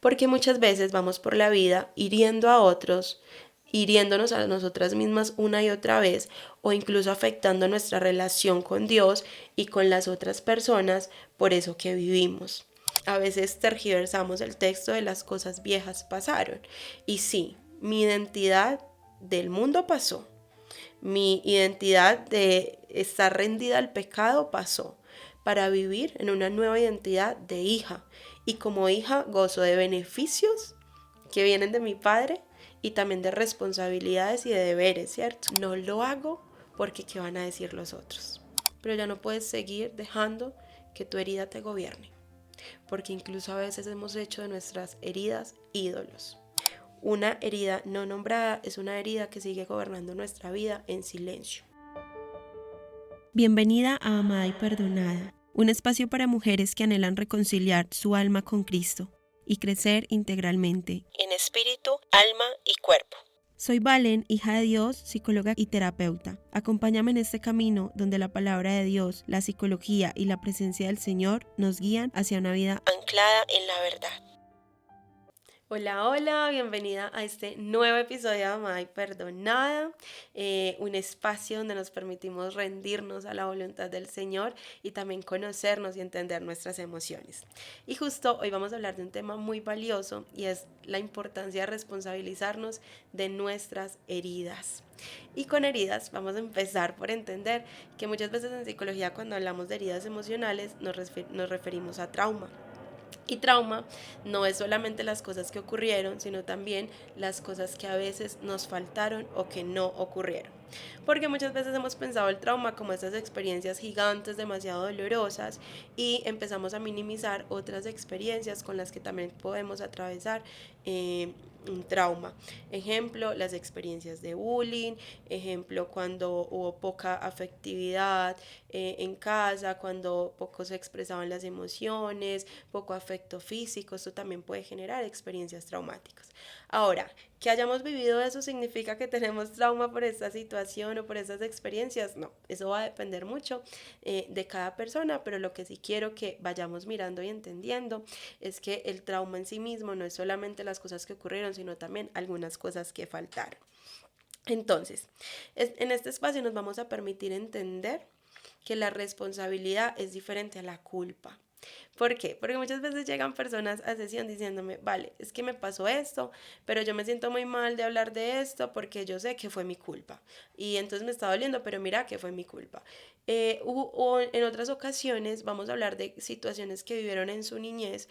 porque muchas veces vamos por la vida hiriendo a otros, hiriéndonos a nosotras mismas una y otra vez, o incluso afectando nuestra relación con Dios y con las otras personas por eso que vivimos. A veces tergiversamos el texto de las cosas viejas pasaron. Y sí, mi identidad del mundo pasó. Mi identidad de estar rendida al pecado pasó para vivir en una nueva identidad de hija. Y como hija gozo de beneficios que vienen de mi padre y también de responsabilidades y de deberes, ¿cierto? No lo hago porque qué van a decir los otros. Pero ya no puedes seguir dejando que tu herida te gobierne, porque incluso a veces hemos hecho de nuestras heridas ídolos. Una herida no nombrada es una herida que sigue gobernando nuestra vida en silencio. Bienvenida a Amada y Perdonada, un espacio para mujeres que anhelan reconciliar su alma con Cristo y crecer integralmente, en espíritu, alma y cuerpo. Soy Valen, hija de Dios, psicóloga y terapeuta. Acompáñame en este camino donde la palabra de Dios, la psicología y la presencia del Señor nos guían hacia una vida anclada en la verdad. Hola, hola, bienvenida a este nuevo episodio de Amada y Perdonada, un espacio donde nos permitimos rendirnos a la voluntad del Señor y también conocernos y entender nuestras emociones. Y justo hoy vamos a hablar de un tema muy valioso y es la importancia de responsabilizarnos de nuestras heridas. Y con heridas vamos a empezar por entender que muchas veces en psicología cuando hablamos de heridas emocionales nos referimos a trauma. Y trauma no es solamente las cosas que ocurrieron, sino también las cosas que a veces nos faltaron o que no ocurrieron. Porque muchas veces hemos pensado el trauma como estas experiencias gigantes, demasiado dolorosas, y empezamos a minimizar otras experiencias con las que también podemos atravesar un trauma. Ejemplo, las experiencias de bullying, ejemplo, cuando hubo poca afectividad en casa, cuando poco se expresaban las emociones, poco afecto físico, esto también puede generar experiencias traumáticas. Ahora, que hayamos vivido eso significa que tenemos trauma por esta situación o por esas experiencias. No, eso va a depender mucho de cada persona, pero lo que sí quiero que vayamos mirando y entendiendo es que el trauma en sí mismo no es solamente las cosas que ocurrieron, sino también algunas cosas que faltaron. Entonces, en este espacio nos vamos a permitir entender que la responsabilidad es diferente a la culpa. ¿Por qué? Porque muchas veces llegan personas a sesión diciéndome, vale, es que me pasó esto, pero yo me siento muy mal de hablar de esto porque yo sé que fue mi culpa. Y entonces me está doliendo, pero mira que fue mi culpa. O en otras ocasiones vamos a hablar de situaciones que vivieron en su niñez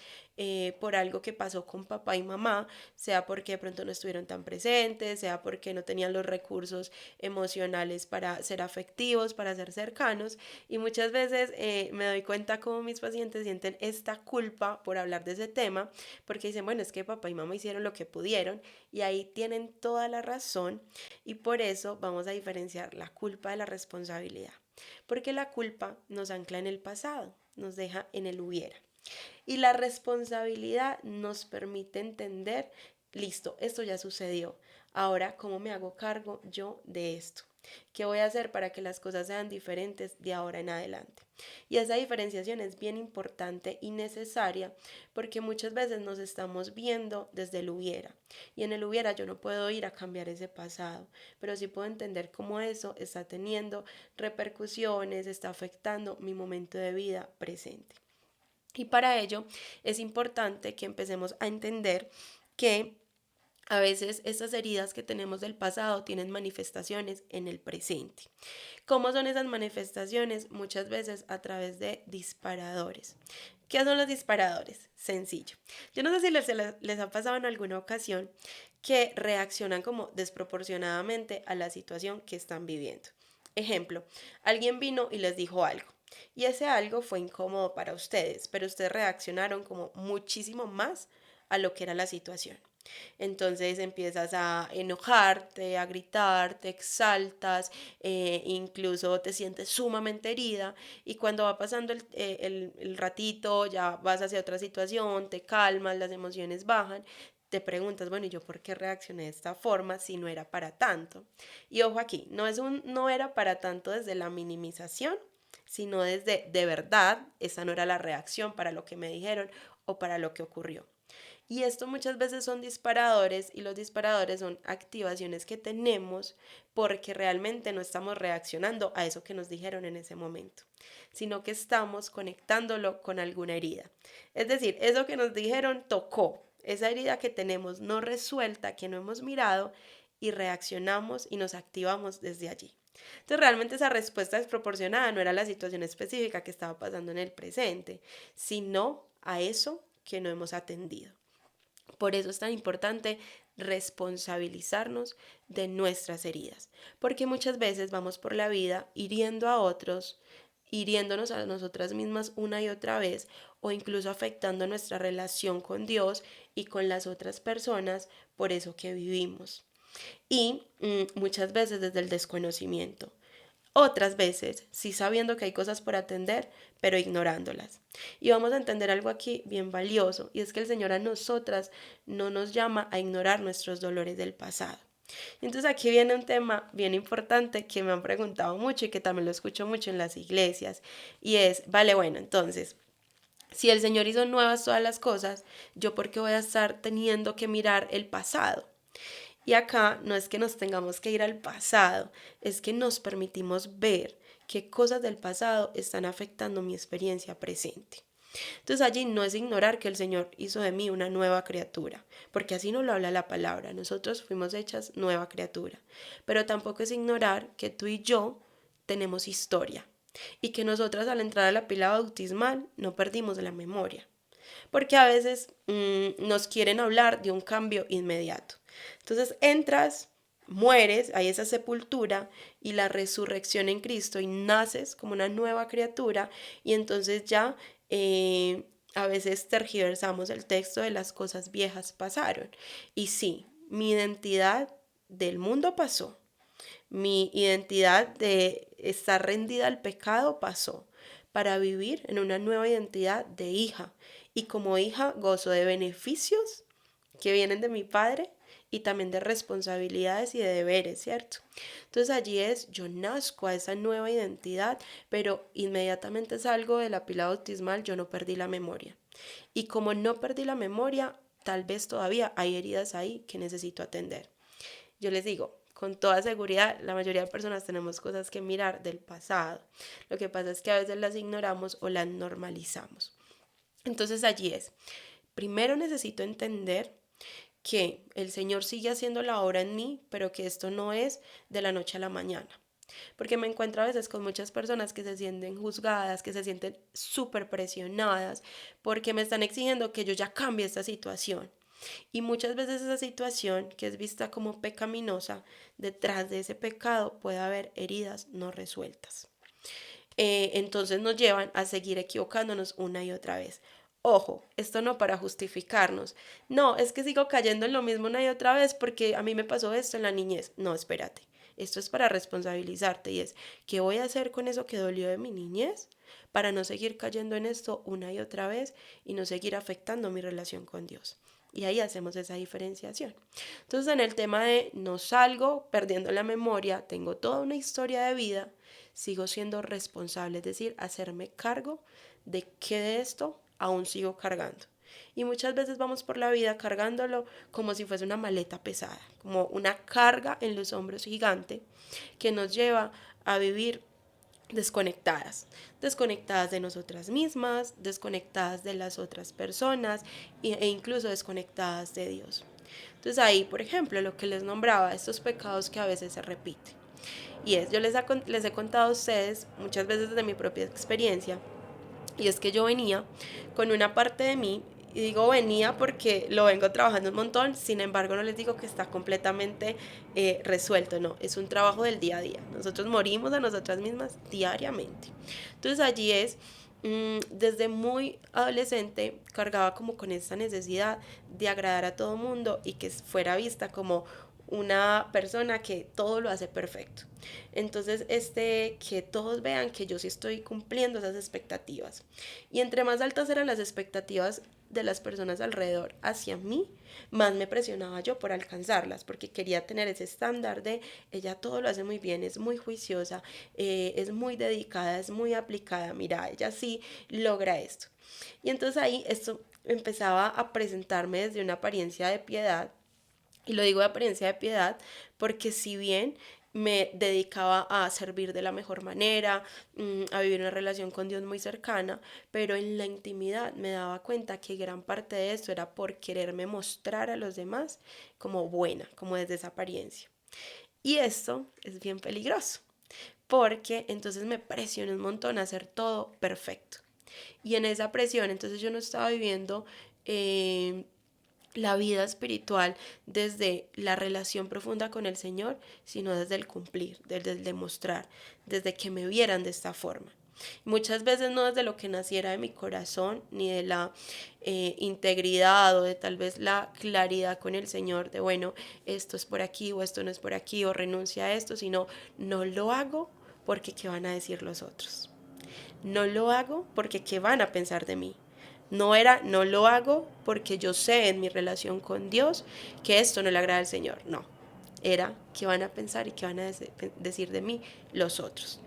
por algo que pasó con papá y mamá, sea porque de pronto no estuvieron tan presentes, sea porque no tenían los recursos emocionales para ser afectivos, para ser cercanos. Y muchas veces me doy cuenta cómo mis pacientes sienten esta culpa por hablar de ese tema, porque dicen, bueno, es que papá y mamá hicieron lo que pudieron y ahí tienen toda la razón y por eso vamos a diferenciar la culpa de la responsabilidad, porque la culpa nos ancla en el pasado, nos deja en el hubiera. Y la responsabilidad nos permite entender, listo, esto ya sucedió. Ahora, ¿cómo me hago cargo yo de esto? ¿Qué voy a hacer para que las cosas sean diferentes de ahora en adelante? Y esa diferenciación es bien importante y necesaria porque muchas veces nos estamos viendo desde el hubiera. Y en el hubiera yo no puedo ir a cambiar ese pasado, pero sí puedo entender cómo eso está teniendo repercusiones, está afectando mi momento de vida presente. Y para ello es importante que empecemos a entender que a veces estas heridas que tenemos del pasado tienen manifestaciones en el presente. ¿Cómo son esas manifestaciones? Muchas veces a través de disparadores. ¿Qué son los disparadores? Sencillo. Yo no sé si les ha pasado en alguna ocasión que reaccionan como desproporcionadamente a la situación que están viviendo. Ejemplo, alguien vino y les dijo algo. Y ese algo fue incómodo para ustedes, pero ustedes reaccionaron como muchísimo más a lo que era la situación. Entonces empiezas a enojarte, a gritar, te exaltas, incluso te sientes sumamente herida y cuando va pasando el ratito, ya vas hacia otra situación, te calmas, las emociones bajan, te preguntas, bueno, ¿y yo por qué reaccioné de esta forma si no era para tanto? Y ojo aquí, no era para tanto desde la minimización, sino desde de verdad, esa no era la reacción para lo que me dijeron o para lo que ocurrió. Y esto muchas veces son disparadores y los disparadores son activaciones que tenemos porque realmente no estamos reaccionando a eso que nos dijeron en ese momento, sino que estamos conectándolo con alguna herida. Es decir, eso que nos dijeron tocó, esa herida que tenemos no resuelta, que no hemos mirado y reaccionamos y nos activamos desde allí. Entonces realmente esa respuesta desproporcionada no era la situación específica que estaba pasando en el presente, sino a eso que no hemos atendido. Por eso es tan importante responsabilizarnos de nuestras heridas, porque muchas veces vamos por la vida hiriendo a otros, hiriéndonos a nosotras mismas una y otra vez, o incluso afectando nuestra relación con Dios y con las otras personas por eso que vivimos. Y muchas veces desde el desconocimiento. Otras veces, sí sabiendo que hay cosas por atender, pero ignorándolas. Y vamos a entender algo aquí bien valioso, y es que el Señor a nosotras no nos llama a ignorar nuestros dolores del pasado. Entonces aquí viene un tema bien importante que me han preguntado mucho y que también lo escucho mucho en las iglesias, y es, vale, bueno, entonces, si el Señor hizo nuevas todas las cosas, ¿yo por qué voy a estar teniendo que mirar el pasado? Y acá no es que nos tengamos que ir al pasado, es que nos permitimos ver qué cosas del pasado están afectando mi experiencia presente. Entonces allí no es ignorar que el Señor hizo de mí una nueva criatura, porque así no lo habla la palabra, nosotros fuimos hechas nueva criatura, pero tampoco es ignorar que tú y yo tenemos historia y que nosotras al entrar a la pila bautismal no perdimos la memoria, porque a veces nos quieren hablar de un cambio inmediato. Entonces entras, mueres, hay esa sepultura y la resurrección en Cristo y naces como una nueva criatura y entonces ya a veces tergiversamos el texto de las cosas viejas pasaron. Y sí, mi identidad del mundo pasó, mi identidad de estar rendida al pecado pasó para vivir en una nueva identidad de hija. Y como hija gozo de beneficios que vienen de mi padre y también de responsabilidades y de deberes, ¿cierto? Entonces allí es, yo nazco a esa nueva identidad, pero inmediatamente salgo de la pila bautismal, yo no perdí la memoria. Y como no perdí la memoria, tal vez todavía hay heridas ahí que necesito atender. Yo les digo, con toda seguridad, la mayoría de personas tenemos cosas que mirar del pasado. Lo que pasa es que a veces las ignoramos o las normalizamos. Entonces allí es, primero necesito entender que el Señor sigue haciendo la obra en mí, pero que esto no es de la noche a la mañana. Porque me encuentro a veces con muchas personas que se sienten juzgadas, que se sienten súper presionadas, porque me están exigiendo que yo ya cambie esta situación. Y muchas veces esa situación que es vista como pecaminosa, detrás de ese pecado puede haber heridas no resueltas. Entonces nos llevan a seguir equivocándonos una y otra vez. Ojo, esto no para justificarnos. No, es que sigo cayendo en lo mismo una y otra vez porque a mí me pasó esto en la niñez. No, espérate. Esto es para responsabilizarte y es, ¿qué voy a hacer con eso que dolió de mi niñez? Para no seguir cayendo en esto una y otra vez y no seguir afectando mi relación con Dios. Y ahí hacemos esa diferenciación. Entonces, en el tema de no salgo perdiendo la memoria, tengo toda una historia de vida, sigo siendo responsable, es decir, hacerme cargo de que de esto aún sigo cargando. Y muchas veces vamos por la vida cargándolo como si fuese una maleta pesada, como una carga en los hombros gigante que nos lleva a vivir desconectadas, desconectadas de nosotras mismas, desconectadas de las otras personas e incluso desconectadas de Dios. Entonces ahí, por ejemplo, lo que les nombraba, estos pecados que a veces se repiten. Y es, yo les he contado a ustedes muchas veces de mi propia experiencia, y es que yo venía con una parte de mí, y digo venía porque lo vengo trabajando un montón, sin embargo no les digo que está completamente resuelto, no, es un trabajo del día a día. Nosotros morimos a nosotras mismas diariamente. Entonces allí es, desde muy adolescente cargaba como con esta necesidad de agradar a todo mundo y que fuera vista como una persona que todo lo hace perfecto. Entonces, que todos vean que yo sí estoy cumpliendo esas expectativas. Y entre más altas eran las expectativas de las personas alrededor hacia mí, más me presionaba yo por alcanzarlas, porque quería tener ese estándar de ella todo lo hace muy bien, es muy juiciosa, es muy dedicada, es muy aplicada, mira, ella sí logra esto. Y entonces ahí esto empezaba a presentarme desde una apariencia de piedad. Y lo digo de apariencia de piedad porque si bien me dedicaba a servir de la mejor manera, a vivir una relación con Dios muy cercana, pero en la intimidad me daba cuenta que gran parte de eso era por quererme mostrar a los demás como buena, como desde esa apariencia. Y esto es bien peligroso, porque entonces me presioné un montón a hacer todo perfecto. Y en esa presión, entonces yo no estaba viviendo la vida espiritual desde la relación profunda con el Señor, sino desde el cumplir, desde el demostrar, desde que me vieran de esta forma. Muchas veces no desde lo que naciera de mi corazón, ni de la integridad o de tal vez la claridad con el Señor de, bueno, esto es por aquí o esto no es por aquí o renuncia a esto, sino no lo hago porque qué van a decir los otros. No lo hago porque qué van a pensar de mí. No lo hago porque yo sé en mi relación con Dios que esto no le agrada al Señor. No, era qué van a pensar y qué van a decir de mí los otros.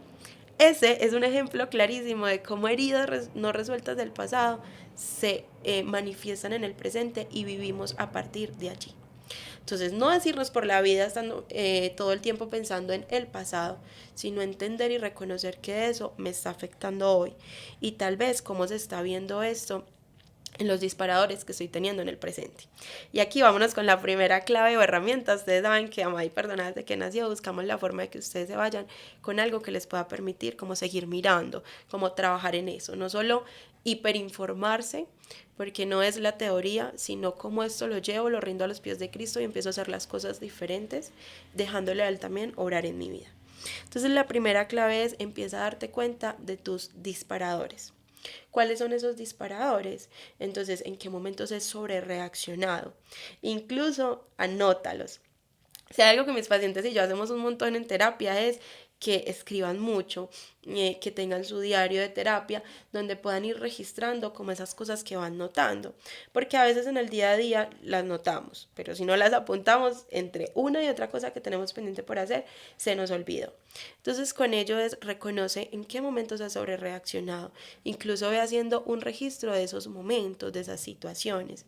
Ese es un ejemplo clarísimo de cómo heridas no resueltas del pasado se manifiestan en el presente y vivimos a partir de allí. Entonces, no decirnos por la vida estando todo el tiempo pensando en el pasado, sino entender y reconocer que eso me está afectando hoy. Y tal vez cómo se está viendo esto en los disparadores que estoy teniendo en el presente. Y aquí vámonos con la primera clave o herramienta. Ustedes saben que Amada y Perdonada desde que nació buscamos la forma de que ustedes se vayan con algo que les pueda permitir como seguir mirando, como trabajar en eso, no solo hiperinformarse, porque no es la teoría, sino cómo esto lo llevo, lo rindo a los pies de Cristo y empiezo a hacer las cosas diferentes, dejándole a Él también obrar en mi vida. Entonces la primera clave es empieza a darte cuenta de tus disparadores. ¿Cuáles son esos disparadores? Entonces, ¿en qué momentos es sobrereaccionado? Incluso anótalos. Si hay algo que mis pacientes y yo hacemos un montón en terapia es que escriban mucho, que tengan su diario de terapia, donde puedan ir registrando como esas cosas que van notando, porque a veces en el día a día las notamos, pero si no las apuntamos entre una y otra cosa que tenemos pendiente por hacer, se nos olvidó. Entonces con ello es reconoce en qué momentos has sobrereaccionado, incluso ve haciendo un registro de esos momentos, de esas situaciones,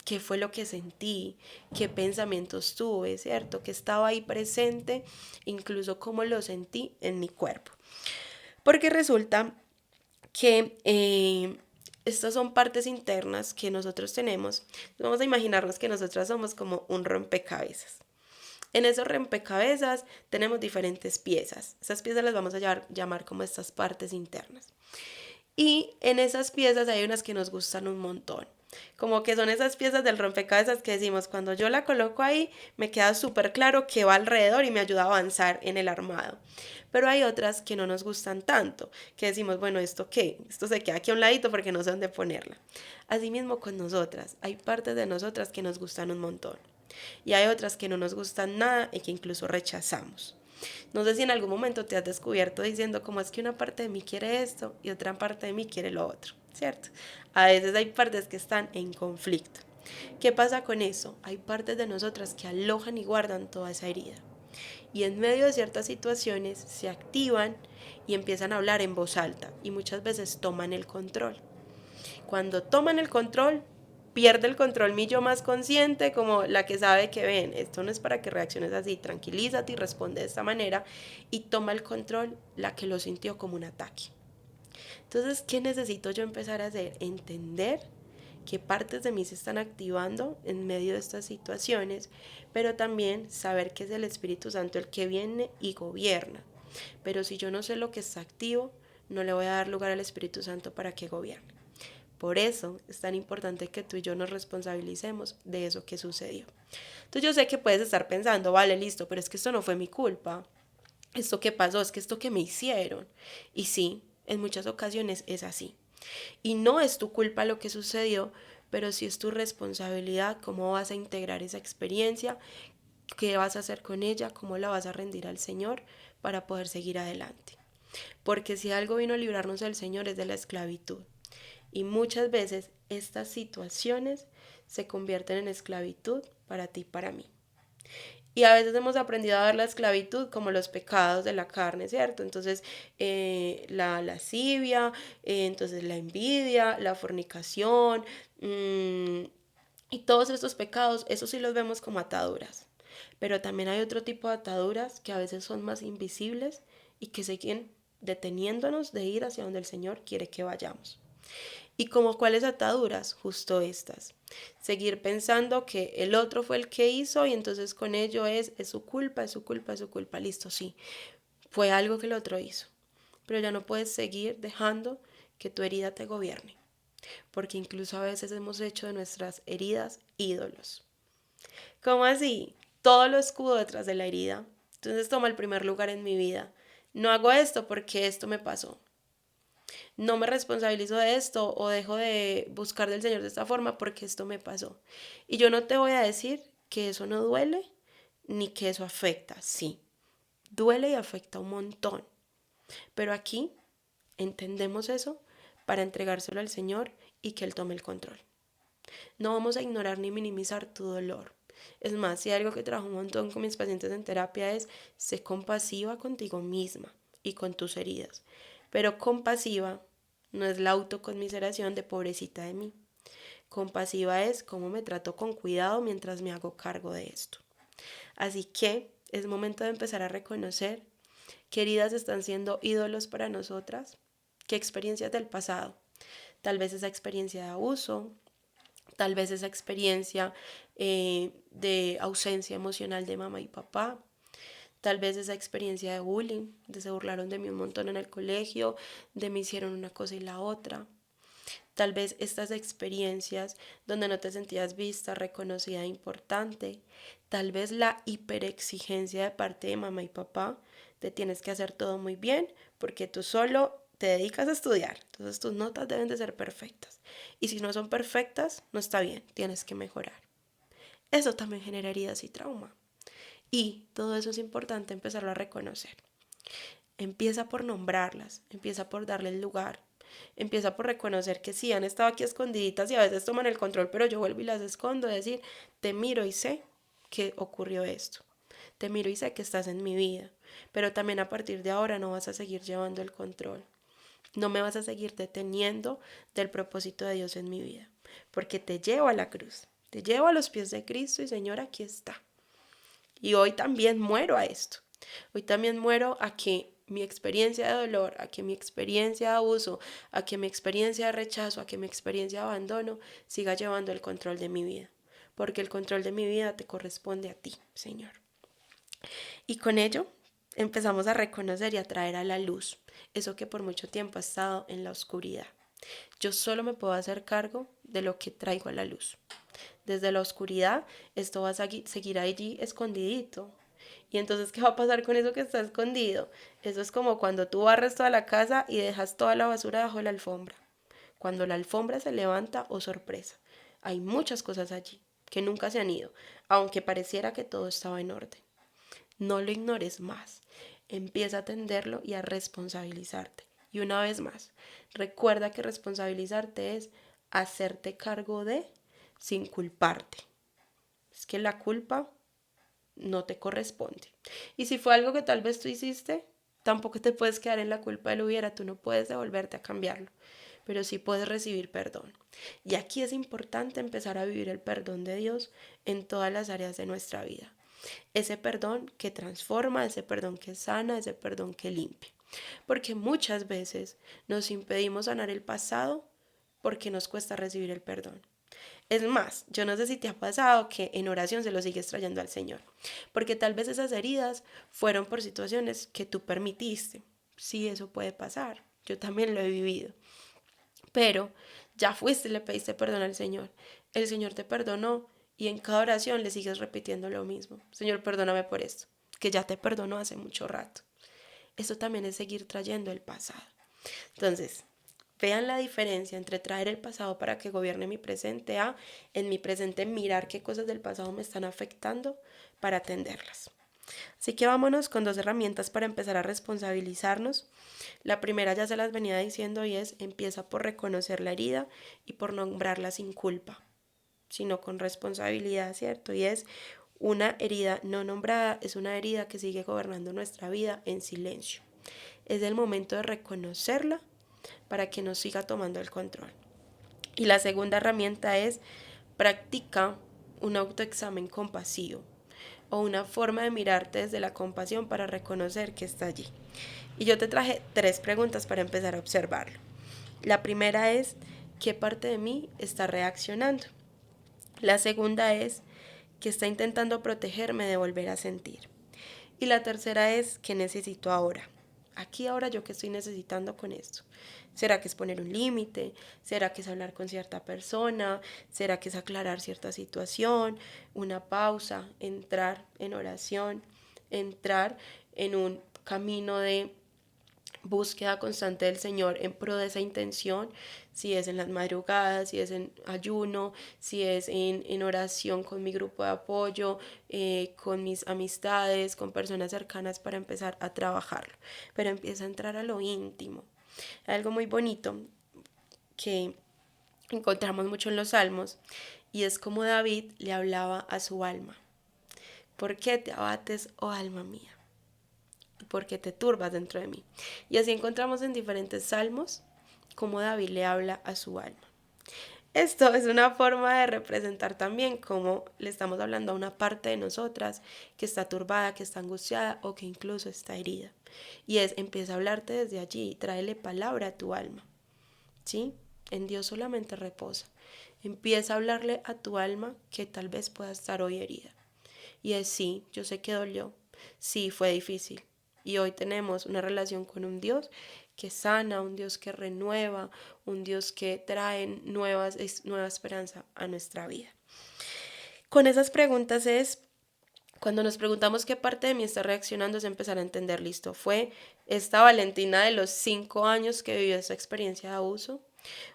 qué fue lo que sentí, qué pensamientos tuve, ¿cierto? Que estaba ahí presente, incluso cómo lo sentí en mi cuerpo. Porque resulta que estas son partes internas que nosotros tenemos. Vamos a imaginarnos que nosotras somos como un rompecabezas. En esos rompecabezas tenemos diferentes piezas. Esas piezas las vamos a llamar como estas partes internas. Y en esas piezas hay unas que nos gustan un montón. Como que son esas piezas del rompecabezas que decimos, cuando yo la coloco ahí, me queda súper claro qué va alrededor y me ayuda a avanzar en el armado. Pero hay otras que no nos gustan tanto, que decimos, bueno, ¿esto qué? Esto se queda aquí a un ladito porque no sé dónde ponerla. Asimismo con nosotras, hay partes de nosotras que nos gustan un montón. Y hay otras que no nos gustan nada y que incluso rechazamos. No sé si en algún momento te has descubierto diciendo como es que una parte de mí quiere esto y otra parte de mí quiere lo otro, ¿cierto? A veces hay partes que están en conflicto. ¿Qué pasa con eso? Hay partes de nosotras que alojan y guardan toda esa herida. Y en medio de ciertas situaciones se activan y empiezan a hablar en voz alta y muchas veces toman el control. Cuando toman el control, pierde el control mi yo más consciente, como la que sabe que ven, esto no es para que reacciones así, tranquilízate y responde de esta manera, y toma el control la que lo sintió como un ataque. Entonces, ¿qué necesito yo empezar a hacer? Entender qué partes de mí se están activando en medio de estas situaciones, pero también saber que es el Espíritu Santo el que viene y gobierna. Pero si yo no sé lo que está activo, no le voy a dar lugar al Espíritu Santo para que gobierne. Por eso es tan importante que tú y yo nos responsabilicemos de eso que sucedió. Entonces yo sé que puedes estar pensando, vale, listo, pero es que esto no fue mi culpa. Esto que pasó, es que esto que me hicieron. Y sí, en muchas ocasiones es así. Y no es tu culpa lo que sucedió, pero sí es tu responsabilidad cómo vas a integrar esa experiencia, qué vas a hacer con ella, cómo la vas a rendir al Señor para poder seguir adelante. Porque si algo vino a librarnos del Señor es de la esclavitud. Y muchas veces estas situaciones se convierten en esclavitud para ti y para mí. Y a veces hemos aprendido a ver la esclavitud como los pecados de la carne, ¿cierto? Entonces, la lascivia, entonces la envidia, la fornicación, Mm, y todos estos pecados, eso sí los vemos como ataduras. Pero también hay otro tipo de ataduras que a veces son más invisibles y que siguen deteniéndonos de ir hacia donde el Señor quiere que vayamos. ¿Y como cuáles ataduras? Justo estas. Seguir pensando que el otro fue el que hizo y entonces con ello es su culpa, es su culpa, es su culpa. Listo, sí. Fue algo que el otro hizo. Pero ya no puedes seguir dejando que tu herida te gobierne. Porque incluso a veces hemos hecho de nuestras heridas ídolos. ¿Cómo así? Todo lo escudo detrás de la herida. Entonces toma el primer lugar en mi vida. No hago esto porque esto me pasó. No me responsabilizo de esto o dejo de buscar del Señor de esta forma porque esto me pasó. Y yo no te voy a decir que eso no duele ni que eso afecta. Sí, duele y afecta un montón. Pero aquí entendemos eso para entregárselo al Señor y que Él tome el control. No vamos a ignorar ni minimizar tu dolor. Es más, si algo que trabajo un montón con mis pacientes en terapia es ser compasiva contigo misma y con tus heridas. Pero compasiva no es la autoconmiseración de pobrecita de mí. Compasiva es cómo me trato con cuidado mientras me hago cargo de esto. Así que es momento de empezar a reconocer qué heridas están siendo ídolos para nosotras, qué experiencias del pasado. Tal vez esa experiencia de abuso, tal vez esa experiencia de ausencia emocional de mamá y papá, tal vez esa experiencia de bullying, de se burlaron de mí un montón en el colegio, de me hicieron una cosa y la otra. Tal vez estas experiencias donde no te sentías vista, reconocida e importante. Tal vez la hiperexigencia de parte de mamá y papá. Te tienes que hacer todo muy bien porque tú solo te dedicas a estudiar. Entonces tus notas deben de ser perfectas. Y si no son perfectas, no está bien, tienes que mejorar. Eso también genera heridas y trauma. Y todo eso es importante empezarlo a reconocer. Empieza por nombrarlas, empieza por darle el lugar, empieza por reconocer que sí, han estado aquí escondiditas y a veces toman el control, pero yo vuelvo y las escondo, decir, te miro y sé que ocurrió esto, te miro y sé que estás en mi vida, pero también a partir de ahora no vas a seguir llevando el control, no me vas a seguir deteniendo del propósito de Dios en mi vida, porque te llevo a la cruz, te llevo a los pies de Cristo y Señor, aquí está. Y hoy también muero a esto. Hoy también muero a que mi experiencia de dolor, a que mi experiencia de abuso, a que mi experiencia de rechazo, a que mi experiencia de abandono siga llevando el control de mi vida. Porque el control de mi vida te corresponde a ti, Señor. Y con ello empezamos a reconocer y a traer a la luz eso que por mucho tiempo ha estado en la oscuridad. Yo solo me puedo hacer cargo de lo que traigo a la luz. Desde la oscuridad, esto va a seguir allí escondidito. Y entonces, ¿qué va a pasar con eso que está escondido? Eso es como cuando tú barres toda la casa y dejas toda la basura bajo la alfombra. Cuando la alfombra se levanta, oh sorpresa, hay muchas cosas allí que nunca se han ido, aunque pareciera que todo estaba en orden. No lo ignores más. Empieza a atenderlo y a responsabilizarte. Y una vez más, recuerda que responsabilizarte es hacerte cargo de sin culparte. Es que la culpa no te corresponde. Y si fue algo que tal vez tú hiciste, tampoco te puedes quedar en la culpa del hubiera, tú no puedes devolverte a cambiarlo, pero sí puedes recibir perdón. Y aquí es importante empezar a vivir el perdón de Dios en todas las áreas de nuestra vida. Ese perdón que transforma, ese perdón que sana, ese perdón que limpia. Porque muchas veces nos impedimos sanar el pasado porque nos cuesta recibir el perdón. Es más, yo no sé si te ha pasado que en oración se lo sigues trayendo al Señor, porque tal vez esas heridas fueron por situaciones que tú permitiste. Sí, eso puede pasar. Yo también lo he vivido. Pero ya fuiste y le pediste perdón al Señor. El Señor te perdonó y en cada oración le sigues repitiendo lo mismo. Señor, perdóname por esto, que ya te perdonó hace mucho rato. Eso también es seguir trayendo el pasado. Entonces, vean la diferencia entre traer el pasado para que gobierne mi presente a en mi presente mirar qué cosas del pasado me están afectando para atenderlas. Así que vámonos con dos herramientas para empezar a responsabilizarnos. La primera ya se las venía diciendo y es empieza por reconocer la herida y por nombrarla sin culpa, sino con responsabilidad, ¿cierto? Y es una herida no nombrada, es una herida que sigue gobernando nuestra vida en silencio. Es el momento de reconocerla para que nos siga tomando el control. Y la segunda herramienta es practica un autoexamen compasivo o una forma de mirarte desde la compasión para reconocer que está allí. Y yo te traje 3 preguntas para empezar a observarlo. La primera es, ¿qué parte de mí está reaccionando? La segunda es, ¿qué está intentando protegerme de volver a sentir? Y la tercera es, ¿qué necesito ahora? Aquí ahora yo qué estoy necesitando con esto. ¿Será que es poner un límite? ¿Será que es hablar con cierta persona? ¿Será que es aclarar cierta situación? Una pausa, entrar en oración, entrar en un camino de búsqueda constante del Señor en pro de esa intención, si es en las madrugadas, si es en ayuno, si es en oración con mi grupo de apoyo, con mis amistades, con personas cercanas para empezar a trabajarlo. Pero empieza a entrar a lo íntimo. Algo muy bonito que encontramos mucho en los salmos y es como David le hablaba a su alma. ¿Por qué te abates, oh alma mía? Porque te turbas dentro de mí. Y así encontramos en diferentes salmos cómo David le habla a su alma. Esto es una forma de representar también cómo le estamos hablando a una parte de nosotras que está turbada, que está angustiada o que incluso está herida. Y empieza a hablarte desde allí, tráele palabra a tu alma. ¿Sí? En Dios solamente reposa. Empieza a hablarle a tu alma que tal vez pueda estar hoy herida. Y sí, yo sé que dolió, sí, fue difícil. Y hoy tenemos una relación con un Dios que sana, un Dios que renueva, un Dios que trae nueva esperanza a nuestra vida. Con esas preguntas cuando nos preguntamos qué parte de mí está reaccionando, es empezar a entender, listo, fue esta Valentina de los 5 años que vivió esa experiencia de abuso,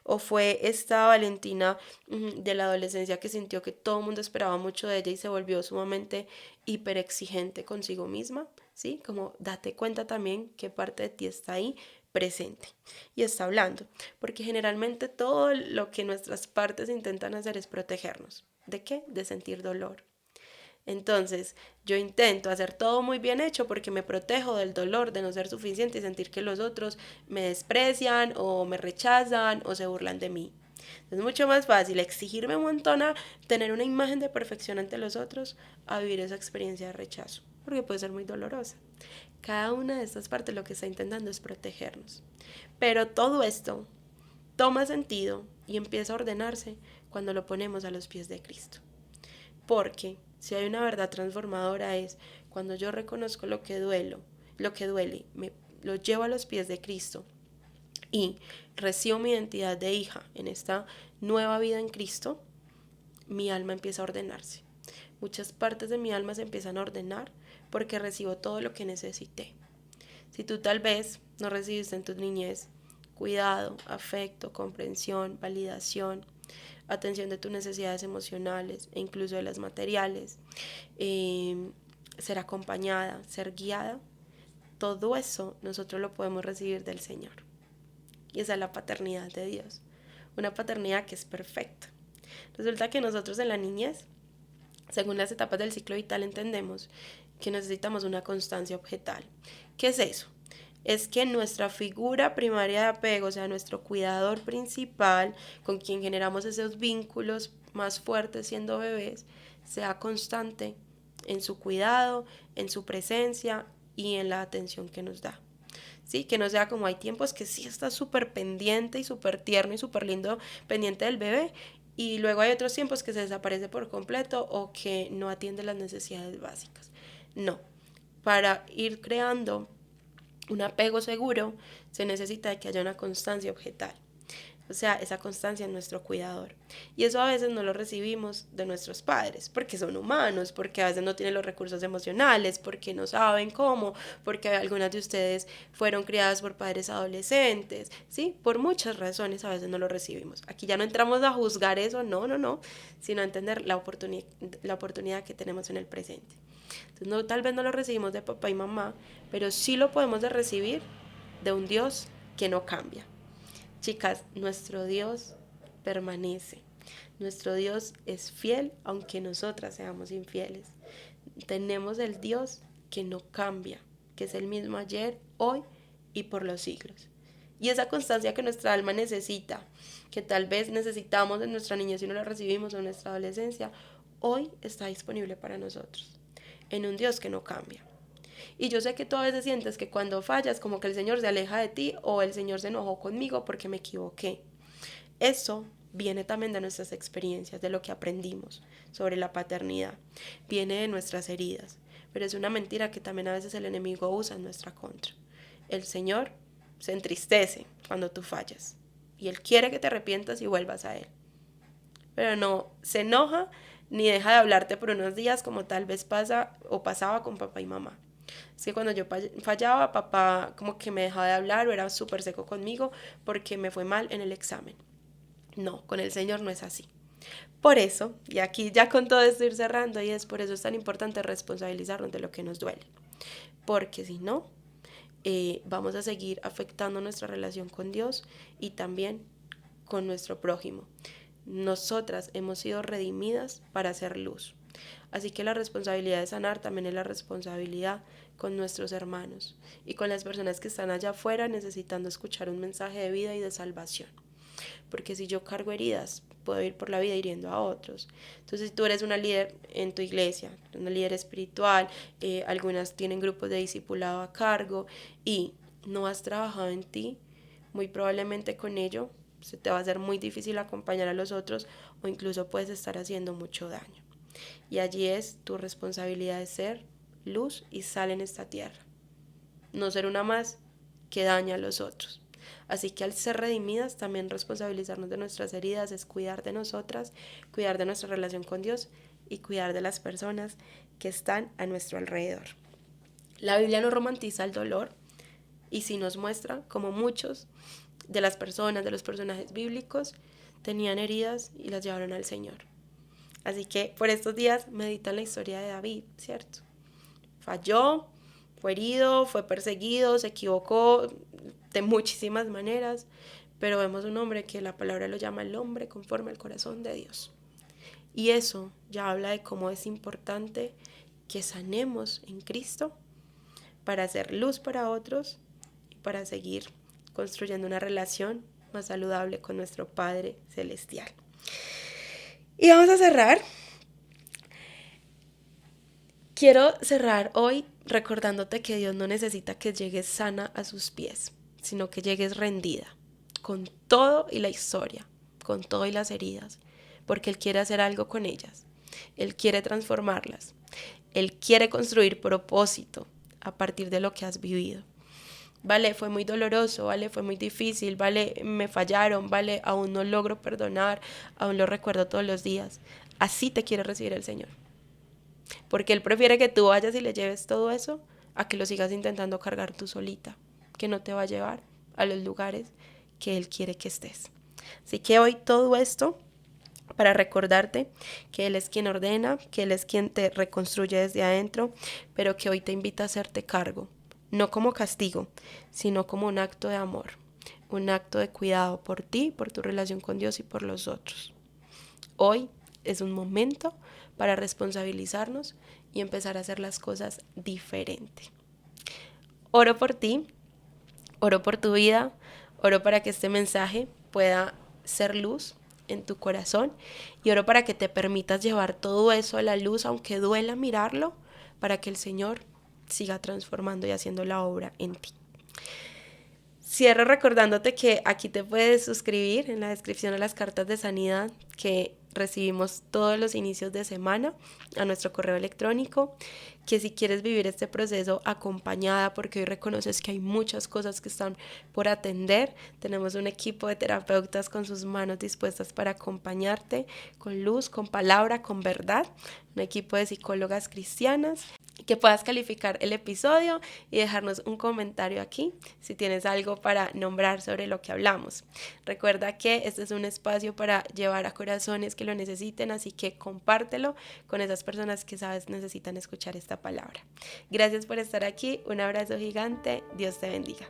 o fue esta Valentina de la adolescencia que sintió que todo el mundo esperaba mucho de ella y se volvió sumamente hiper exigente consigo misma, ¿sí? Como date cuenta también qué parte de ti está ahí presente y está hablando, porque generalmente todo lo que nuestras partes intentan hacer es protegernos. ¿De qué? De sentir dolor. Entonces, yo intento hacer todo muy bien hecho porque me protejo del dolor de no ser suficiente y sentir que los otros me desprecian o me rechazan o se burlan de mí. Es mucho más fácil exigirme un montón a tener una imagen de perfección ante los otros a vivir esa experiencia de rechazo, porque puede ser muy dolorosa. Cada una de estas partes lo que está intentando es protegernos. Pero todo esto toma sentido y empieza a ordenarse cuando lo ponemos a los pies de Cristo. Porque si hay una verdad transformadora es cuando yo reconozco lo que duele, lo llevo a los pies de Cristo y recibo mi identidad de hija en esta nueva vida en Cristo, mi alma empieza a ordenarse. Muchas partes de mi alma se empiezan a ordenar porque recibo todo lo que necesité. Si tú tal vez no recibiste en tu niñez cuidado, afecto, comprensión, validación, atención de tus necesidades emocionales e incluso de las materiales, ser acompañada, ser guiada, todo eso nosotros lo podemos recibir del Señor. Y esa es la paternidad de Dios, una paternidad que es perfecta. Resulta que nosotros en la niñez, según las etapas del ciclo vital, entendemos que necesitamos una constancia objetal. ¿Qué es eso? Es que nuestra figura primaria de apego, o sea, nuestro cuidador principal, con quien generamos esos vínculos más fuertes siendo bebés, sea constante en su cuidado, en su presencia y en la atención que nos da. ¿Sí? Que no sea como hay tiempos que sí está súper pendiente y súper tierno y súper lindo pendiente del bebé y luego hay otros tiempos que se desaparece por completo o que no atiende las necesidades básicas. No, para ir creando un apego seguro se necesita de que haya una constancia objetal. O sea, esa constancia en nuestro cuidador. Y eso a veces no lo recibimos de nuestros padres, porque son humanos, porque a veces no tienen los recursos emocionales, porque no saben cómo, porque algunas de ustedes fueron criadas por padres adolescentes, ¿sí? Por muchas razones a veces no lo recibimos. Aquí ya no entramos a juzgar eso, no, sino a entender la oportunidad que tenemos en el presente. Entonces, no, tal vez no lo recibimos de papá y mamá, pero sí lo podemos de recibir de un Dios que no cambia. Chicas, nuestro Dios permanece. Nuestro Dios es fiel aunque nosotras seamos infieles. Tenemos el Dios que no cambia, que es el mismo ayer, hoy y por los siglos. Y esa constancia que nuestra alma necesita, que tal vez necesitamos en nuestra niñez y no la recibimos, o en nuestra adolescencia, hoy está disponible para nosotros, en un Dios que no cambia. Y yo sé que tú a veces sientes que cuando fallas, como que el Señor se aleja de ti o el Señor se enojó conmigo porque me equivoqué. Eso viene también de nuestras experiencias, de lo que aprendimos sobre la paternidad. Viene de nuestras heridas, pero es una mentira que también a veces el enemigo usa en nuestra contra. El Señor se entristece cuando tú fallas y Él quiere que te arrepientas y vuelvas a Él. Pero no se enoja ni deja de hablarte por unos días como tal vez pasa o pasaba con papá y mamá. Es que cuando yo fallaba, papá como que me dejaba de hablar o era súper seco conmigo porque me fue mal en el examen. No, con el Señor no es así. Por eso, y aquí ya con todo esto ir cerrando, y es por eso es tan importante responsabilizarnos de lo que nos duele. Porque si no, vamos a seguir afectando nuestra relación con Dios y también con nuestro prójimo. Nosotras hemos sido redimidas para hacer luz. Así que la responsabilidad de sanar también es la responsabilidad con nuestros hermanos y con las personas que están allá afuera necesitando escuchar un mensaje de vida y de salvación. Porque si yo cargo heridas, puedo ir por la vida hiriendo a otros. Entonces, si tú eres una líder en tu iglesia, una líder espiritual, algunas tienen grupos de discipulado a cargo y no has trabajado en ti, muy probablemente con ello se te va a hacer muy difícil acompañar a los otros o incluso puedes estar haciendo mucho daño. Y allí es tu responsabilidad de ser luz y sal en esta tierra. No ser una más que daña a los otros. Así que al ser redimidas, también responsabilizarnos de nuestras heridas es cuidar de nosotras, cuidar de nuestra relación con Dios y cuidar de las personas que están a nuestro alrededor. La Biblia no romantiza el dolor y sí nos muestra cómo muchos de las personas, de los personajes bíblicos, tenían heridas y las llevaron al Señor. Así que por estos días medita la historia de David, ¿cierto? Falló, fue herido, fue perseguido, se equivocó de muchísimas maneras, pero vemos un hombre que la palabra lo llama el hombre conforme al corazón de Dios. Y eso ya habla de cómo es importante que sanemos en Cristo para hacer luz para otros y para seguir construyendo una relación más saludable con nuestro Padre Celestial. Y vamos a cerrar. Quiero cerrar hoy recordándote que Dios no necesita que llegues sana a sus pies, sino que llegues rendida, con todo y la historia, con todo y las heridas, porque Él quiere hacer algo con ellas. Él quiere transformarlas. Él quiere construir propósito a partir de lo que has vivido. Vale, fue muy doloroso, vale, fue muy difícil, vale, me fallaron, vale, aún no logro perdonar, aún lo recuerdo todos los días. Así te quiere recibir el Señor. Porque Él prefiere que tú vayas y le lleves todo eso a que lo sigas intentando cargar tú solita, que no te va a llevar a los lugares que Él quiere que estés. Así que hoy todo esto para recordarte que Él es quien ordena, que Él es quien te reconstruye desde adentro, pero que hoy te invita a hacerte cargo, no como castigo, sino como un acto de amor, un acto de cuidado por ti, por tu relación con Dios y por los otros. Hoy es un momento para responsabilizarnos y empezar a hacer las cosas diferente. Oro por ti, oro por tu vida, oro para que este mensaje pueda ser luz en tu corazón y oro para que te permitas llevar todo eso a la luz, aunque duela mirarlo, para que el Señor siga transformando y haciendo la obra en ti. Cierro recordándote que aquí te puedes suscribir en la descripción a las cartas de sanidad que recibimos todos los inicios de semana a nuestro correo electrónico, que si quieres vivir este proceso acompañada, porque hoy reconoces que hay muchas cosas que están por atender, tenemos un equipo de terapeutas con sus manos dispuestas para acompañarte con luz, con palabra, con verdad, un equipo de psicólogas cristianas. Que puedas calificar el episodio y dejarnos un comentario aquí si tienes algo para nombrar sobre lo que hablamos. Recuerda que este es un espacio para llevar a corazones que lo necesiten, así que compártelo con esas personas que sabes necesitan escuchar esta palabra. Gracias por estar aquí, un abrazo gigante, Dios te bendiga.